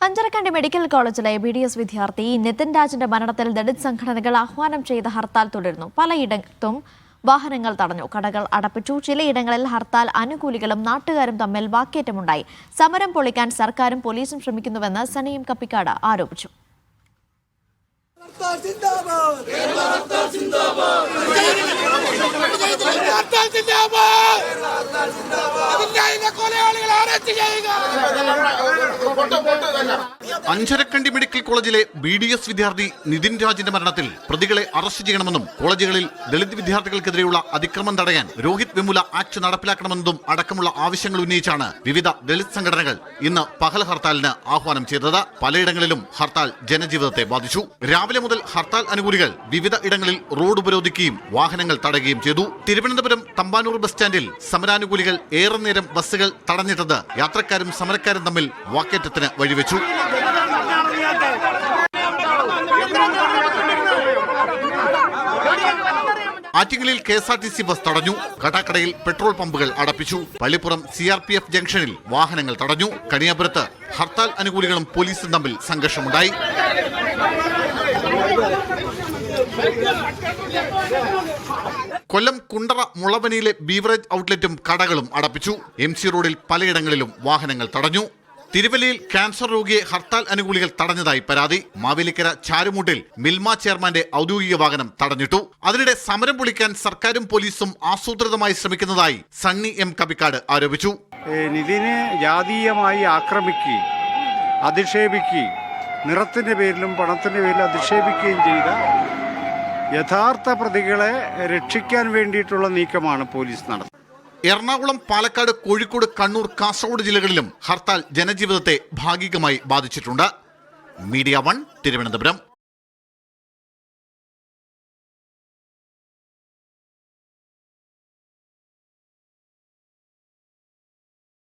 Anjarakandy medical കോളേജിലെ BDS വിദ്യാർത്ഥി നിതിൻ രാജിന്റെ മരണത്തിൽ ദളിത് സംഘടനകൾ ആഹ്വാനം ചെയ്ത ഹർത്താൽ തുടരുന്നു. പലയിടത്തും വാഹനങ്ങൾ തടഞ്ഞു, കടകൾ അടപ്പിച്ചു. ചിലയിടങ്ങളിൽ ഹർത്താൽ അനുകൂലികളും നാട്ടുകാരും തമ്മിൽ വാക്കേറ്റമുണ്ടായി. സമരം പൊളിക്കാൻ സർക്കാരും പോലീസും ശ്രമിക്കുന്നുവെന്ന് സനീം കപ്പിക്കാട് ആരോപിച്ചു. അഞ്ചരക്കണ്ടി മെഡിക്കൽ കോളേജിലെ BDS വിദ്യാർത്ഥി നിതിൻ രാജിന്റെ മരണത്തിൽ പ്രതികളെ അറസ്റ്റ് ചെയ്യണമെന്നും കോളേജുകളിൽ ദളിത് വിദ്യാർത്ഥികൾക്കെതിരെയുള്ള അതിക്രമം തടയാൻ രോഹിത് വെമുല ആക്ട് നടപ്പിലാക്കണമെന്നതും അടക്കമുള്ള ആവശ്യങ്ങൾ ഉന്നയിച്ചാണ് വിവിധ ദളിത് സംഘടനകൾ ഇന്ന് പകൽ ഹർത്താലിന് ആഹ്വാനം ചെയ്തത്. പലയിടങ്ങളിലും ഹർത്താൽ ജനജീവിതത്തെ ബാധിച്ചു. രാവിലെ മുതൽ ഹർത്താൽ അനുകൂലികൾ വിവിധ ഇടങ്ങളിൽ റോഡ് ഉപരോധിക്കുകയും വാഹനങ്ങൾ തടയുകയും ചെയ്തു. തിരുവനന്തപുരം തമ്പാനൂർ ബസ് സ്റ്റാൻഡിൽ സമരാനുകൂലികൾ ഏറെ നേരം ബസ്സുകൾ തടഞ്ഞിട്ടത് യാത്രക്കാരും സമരക്കാരും തമ്മിൽ വാക്കേറ്റത്തിന് വഴിവെച്ചു. ആറ്റിങ്ങലിൽ KSRTC ബസ് തടഞ്ഞു. കടാക്കടയിൽ പെട്രോൾ പമ്പുകൾ അടപ്പിച്ചു. പള്ളിപ്പുറം CRPF ജംഗ്ഷനിൽ വാഹനങ്ങൾ തടഞ്ഞു. കണിയാപുരത്ത് ഹർത്താൽ അനുകൂലികളും പോലീസും തമ്മിൽ സംഘർഷമുണ്ടായി. കൊല്ലം കുണ്ടറ മുളവനിയിലെ ബീവറേജ് ഔട്ട്ലെറ്റും കടകളും അടപ്പിച്ചു. MC റോഡിൽ പലയിടങ്ങളിലും വാഹനങ്ങൾ തടഞ്ഞു. തിരുവല്ലയിൽ ക്യാൻസർ രോഗിയെ ഹർത്താൽ അനുകൂലികൾ തടഞ്ഞതായി പരാതി. മാവേലിക്കര ചാരുമൂട്ടിൽ മിൽമ ചെയർമാന്റെ ഔദ്യോഗിക വാഹനം തടഞ്ഞിട്ടു. അതിനിടെ സമരം പൊളിക്കാൻ സർക്കാരും പോലീസും ആസൂത്രിതമായി ശ്രമിക്കുന്നതായി സണ്ണി M കപ്പിക്കാട് ആരോപിച്ചു. നിതിനെ ജാതീയമായി ആക്രമിക്കുകയും അധിക്ഷേപിക്കുകയും നിറത്തിന്റെ പേരിലും പണത്തിന്റെ പേരിലും അധിക്ഷേപിക്കുകയും ചെയ്ത യഥാർത്ഥ പ്രതികളെ രക്ഷിക്കാൻ വേണ്ടിയിട്ടുള്ള നീക്കമാണ് പോലീസ് നടത്തുന്നത്. എറണാകുളം, പാലക്കാട്, കോഴിക്കോട്, കണ്ണൂർ, കാസർഗോഡ് ജില്ലകളിലും ഹർത്താൽ ജനജീവിതത്തെ ഭാഗികമായി ബാധിച്ചിട്ടുണ്ട്. മീഡിയ 1 തിരുവനന്തപുരം.